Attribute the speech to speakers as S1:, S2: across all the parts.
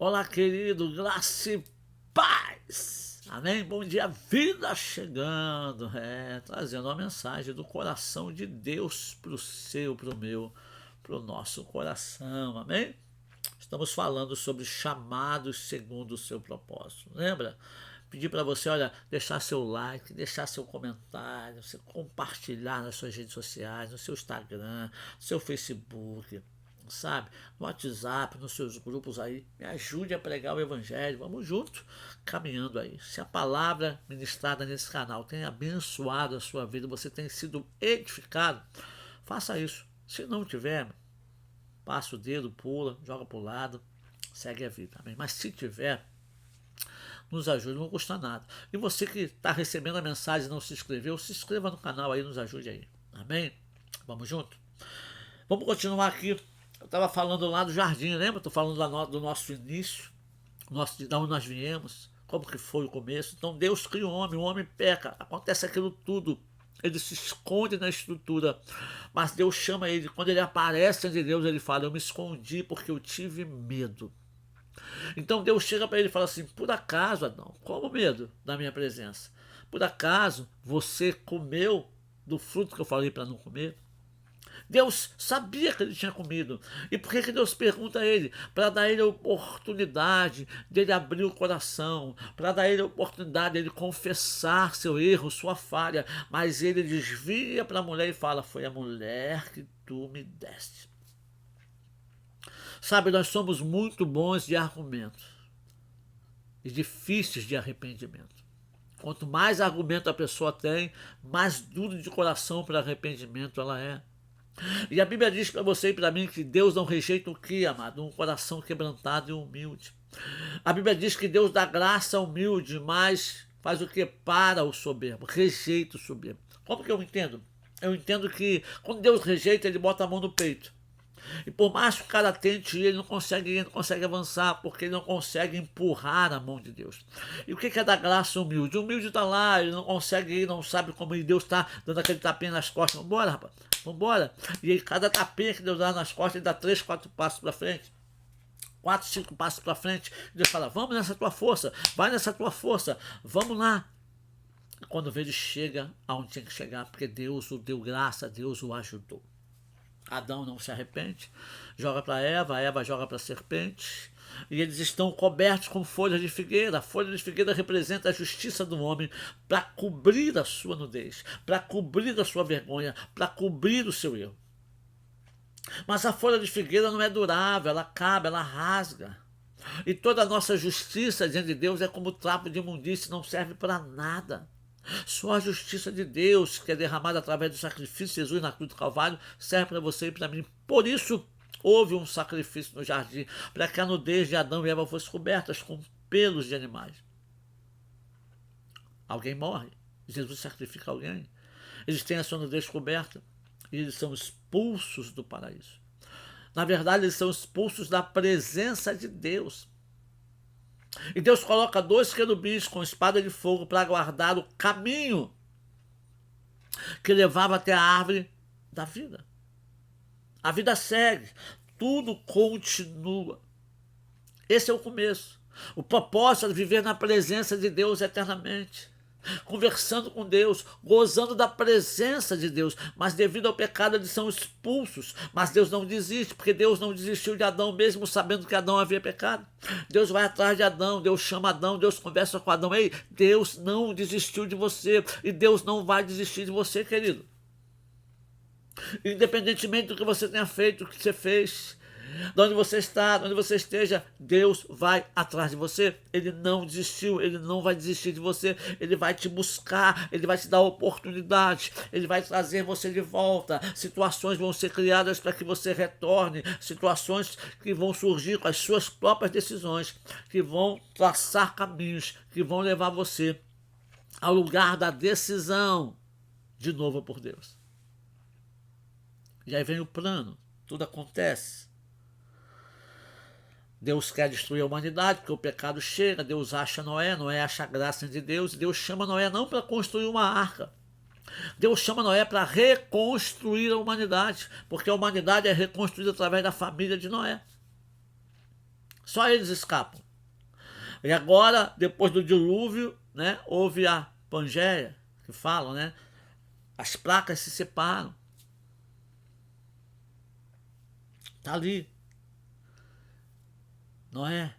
S1: Olá, querido, graça e paz. Amém? Bom dia, vida chegando. Trazendo uma mensagem do coração de Deus para o seu, para o meu, para o nosso coração. Amém? Estamos falando sobre chamados segundo o seu propósito. Lembra? Pedir para você, olha, deixar seu like, deixar seu comentário, você compartilhar nas suas redes sociais, no seu Instagram, no seu Facebook, sabe? No WhatsApp, nos seus grupos aí. Me ajude a pregar o Evangelho. Vamos junto, caminhando aí. Se a palavra ministrada nesse canal tem abençoado a sua vida, você tem sido edificado, faça isso. Se não tiver, passa o dedo, pula, joga para o lado, segue a vida. Amém? Mas se tiver, nos ajude, não custa nada. E você que está recebendo a mensagem e não se inscreveu, se inscreva no canal aí, nos ajude aí. Amém? Vamos junto? Vamos continuar aqui. Eu estava falando lá do jardim, lembra? Estou falando do nosso início, de onde nós viemos, como que foi o começo. Então Deus cria o homem peca, acontece aquilo tudo. Ele se esconde na estrutura, mas Deus chama ele. Quando ele aparece ante Deus, ele fala: eu me escondi porque eu tive medo. Então Deus chega para ele e fala assim: por acaso, Adão, como medo da minha presença? Por acaso você comeu do fruto que eu falei para não comer? Deus sabia que ele tinha comido. E por que Deus pergunta a ele? Para dar a ele a oportunidade de ele abrir o coração, para dar a ele a oportunidade de ele confessar seu erro, sua falha. Mas ele desvia para a mulher e fala: foi a mulher que tu me deste. Sabe, nós somos muito bons de argumentos e difíceis de arrependimento. Quanto mais argumento a pessoa tem, mais duro de coração para arrependimento ela é. E a Bíblia diz para você e para mim que Deus não rejeita o que, amado? Um coração quebrantado e humilde. A Bíblia diz que Deus dá graça ao humilde, mas faz o que? Para o soberbo, rejeita o soberbo. Como que eu entendo? Eu entendo que quando Deus rejeita, ele bota a mão no peito. E por mais que o cara tente, ele não consegue avançar, porque ele não consegue empurrar a mão de Deus. E o que é dar graça ao humilde? O humilde está lá, ele não consegue ir, não sabe como Deus está dando aquele tapinha nas costas. Vambora, rapaz, vambora. E aí, cada tapinha que Deus dá nas costas, ele dá 3, 4 passos para frente. 4, 5 passos para frente. Deus fala: vamos nessa tua força, vai nessa tua força, vamos lá. E quando vê, ele chega aonde tinha que chegar, porque Deus o deu graça, Deus o ajudou. Adão não se arrepende, joga para Eva, a Eva joga para a serpente, e eles estão cobertos com folhas de figueira. A folha de figueira representa a justiça do homem para cobrir a sua nudez, para cobrir a sua vergonha, para cobrir o seu erro. Mas a folha de figueira não é durável, ela acaba, ela rasga. E toda a nossa justiça diante de Deus é como trapo de imundície, não serve para nada. Só a justiça de Deus, que é derramada através do sacrifício de Jesus na cruz do Calvário, serve para você e para mim. Por isso, houve um sacrifício no jardim, para que a nudez de Adão e Eva fosse cobertas com pelos de animais. Alguém morre, Jesus sacrifica alguém, eles têm a sua nudez coberta e eles são expulsos do paraíso. Na verdade, eles são expulsos da presença de Deus. E Deus coloca 2 querubins com espada de fogo para guardar o caminho que levava até a árvore da vida. A vida segue, tudo continua. Esse é o começo. O propósito é viver na presença de Deus eternamente, conversando com Deus, gozando da presença de Deus. Mas devido ao pecado eles são expulsos. Mas Deus não desiste, porque Deus não desistiu de Adão, mesmo sabendo que Adão havia pecado. Deus vai atrás de Adão, Deus chama Adão, Deus conversa com Adão: ei, Deus não desistiu de você, e Deus não vai desistir de você, querido. Independentemente do que você tenha feito, o que você fez, de onde você está, de onde você esteja, Deus vai atrás de você. Ele não desistiu, ele não vai desistir de você. Ele vai te buscar, ele vai te dar oportunidade, ele vai trazer você de volta. Situações vão ser criadas para que você retorne, situações que vão surgir com as suas próprias decisões, que vão traçar caminhos, que vão levar você ao lugar da decisão de novo por Deus. E aí vem o plano, tudo acontece. Deus quer destruir a humanidade, porque o pecado chega. Deus acha Noé, Noé acha a graça de Deus. Deus chama Noé não para construir uma arca. Deus chama Noé para reconstruir a humanidade, porque a humanidade é reconstruída através da família de Noé. Só eles escapam. E agora, depois do dilúvio, né, houve a Pangeia, que falam, né? As placas se separam. Está ali. Noé,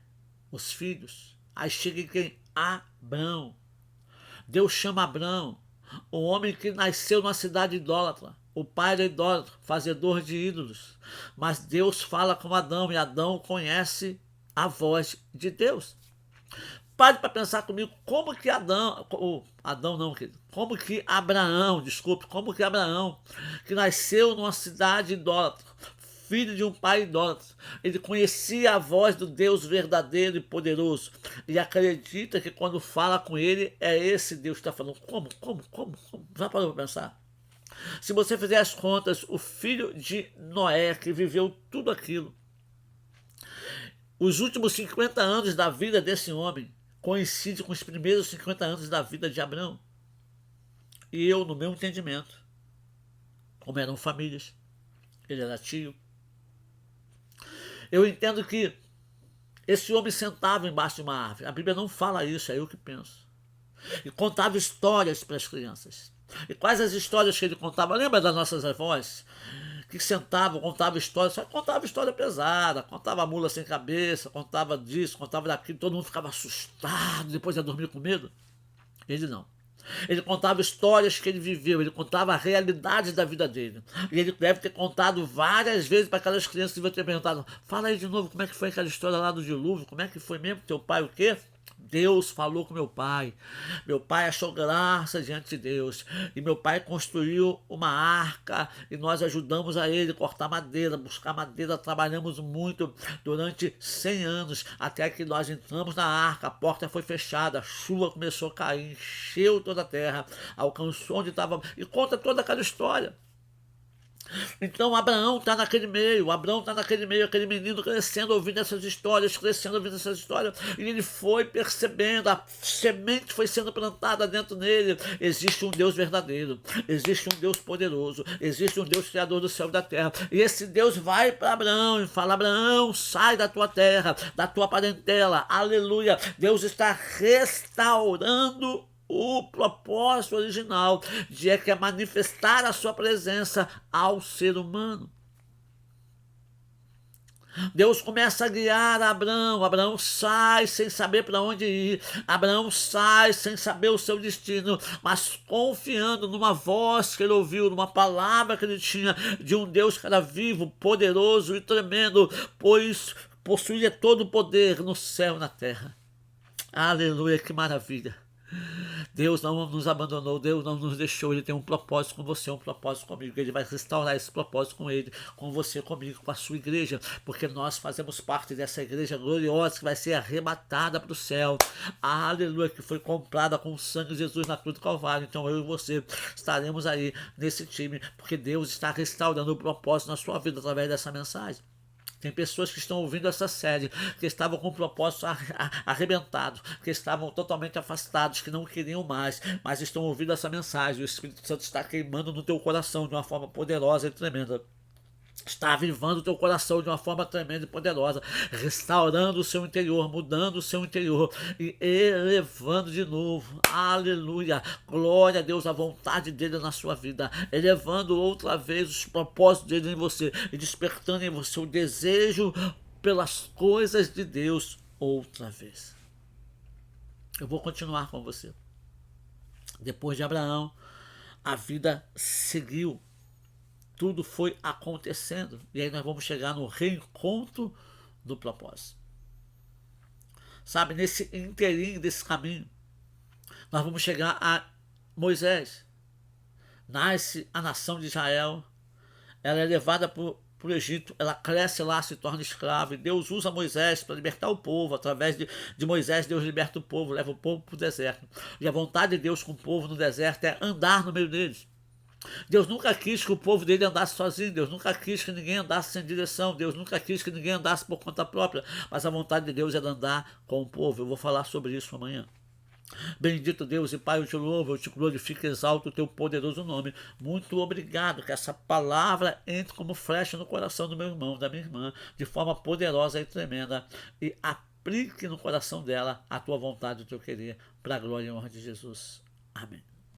S1: os filhos. Aí chega quem? Abrão. Deus chama Abrão, o homem que nasceu numa cidade idólatra. O pai era idólatra, fazedor de ídolos. Mas Deus fala com Adão e Adão conhece a voz de Deus. Pare para pensar comigo como que como que Abraão, que nasceu numa cidade idólatra, filho de um pai idólatra, ele conhecia a voz do Deus verdadeiro e poderoso e acredita que quando fala com ele é esse Deus que está falando. Como? Já parou para pensar? Se você fizer as contas, o filho de Noé, que viveu tudo aquilo, os últimos 50 anos da vida desse homem coincide com os primeiros 50 anos da vida de Abraão. E eu, no meu entendimento, como eram famílias, ele era tio, eu entendo que esse homem sentava embaixo de uma árvore. A Bíblia não fala isso, é eu que penso. E contava histórias para as crianças. E quais as histórias que ele contava? Lembra das nossas avós? Que sentavam, contavam histórias, só contava história pesada, contava mula sem cabeça, contava disso, contava daquilo, todo mundo ficava assustado, depois ia dormir com medo. Ele não. Ele contava histórias que ele viveu, ele contava a realidade da vida dele. E ele deve ter contado várias vezes para aquelas crianças que deviam ter perguntado: fala aí de novo como é que foi aquela história lá do dilúvio, como é que foi mesmo teu pai, o quê? Deus falou com meu pai. Meu pai achou graça diante de Deus. E meu pai construiu uma arca e nós ajudamos a ele a cortar madeira, buscar madeira. Trabalhamos muito durante 100 anos até que nós entramos na arca. A porta foi fechada, a chuva começou a cair, encheu toda a terra, alcançou onde estava. E conta toda aquela história. Então Abraão está naquele meio, aquele menino crescendo, ouvindo essas histórias, e ele foi percebendo, a semente foi sendo plantada dentro dele. Existe um Deus verdadeiro, existe um Deus poderoso, existe um Deus criador do céu e da terra, e esse Deus vai para Abraão e fala: Abraão, sai da tua terra, da tua parentela, aleluia. Deus está restaurando o propósito original, que é manifestar a sua presença ao ser humano. Deus começa a guiar Abraão. Abraão sai sem saber para onde ir. Abraão sai sem saber o seu destino, mas confiando numa voz que ele ouviu, numa palavra que ele tinha de um Deus que era vivo, poderoso e tremendo, pois possuía todo o poder no céu e na terra. Aleluia, que maravilha. Deus não nos abandonou, Deus não nos deixou. Ele tem um propósito com você, um propósito comigo. Ele vai restaurar esse propósito com ele, com você, comigo, com a sua igreja, porque nós fazemos parte dessa igreja gloriosa que vai ser arrebatada para o céu. Aleluia, que foi comprada com o sangue de Jesus na cruz do Calvário. Então eu e você estaremos aí nesse time, porque Deus está restaurando o propósito na sua vida através dessa mensagem. Tem pessoas que estão ouvindo essa série, que estavam com o propósito arrebentado, que estavam totalmente afastados, que não queriam mais, mas estão ouvindo essa mensagem. O Espírito Santo está queimando no teu coração de uma forma poderosa e tremenda. Está avivando o teu coração de uma forma tremenda e poderosa, restaurando o seu interior, mudando o seu interior e elevando de novo, aleluia, glória a Deus, a vontade dele na sua vida, elevando outra vez os propósitos dele em você e despertando em você o desejo pelas coisas de Deus outra vez. Eu vou continuar com você. Depois de Abraão, a vida seguiu. Tudo foi acontecendo. E aí nós vamos chegar no reencontro do propósito. Sabe, nesse inteirinho desse caminho, nós vamos chegar a Moisés. Nasce a nação de Israel. Ela é levada para o Egito. Ela cresce lá, se torna escrava. E Deus usa Moisés para libertar o povo. Através de Moisés, Deus liberta o povo, leva o povo para o deserto. E a vontade de Deus com o povo no deserto é andar no meio deles. Deus nunca quis que o povo dele andasse sozinho, Deus nunca quis que ninguém andasse sem direção, Deus nunca quis que ninguém andasse por conta própria, mas a vontade de Deus era andar com o povo. Eu vou falar sobre isso amanhã. Bendito Deus e Pai, eu te louvo, eu te glorifico, exalto o teu poderoso nome. Muito obrigado que essa palavra entre como flecha no coração do meu irmão, da minha irmã, de forma poderosa e tremenda, e aplique no coração dela a tua vontade, o teu querer, para a glória e honra de Jesus. Amém.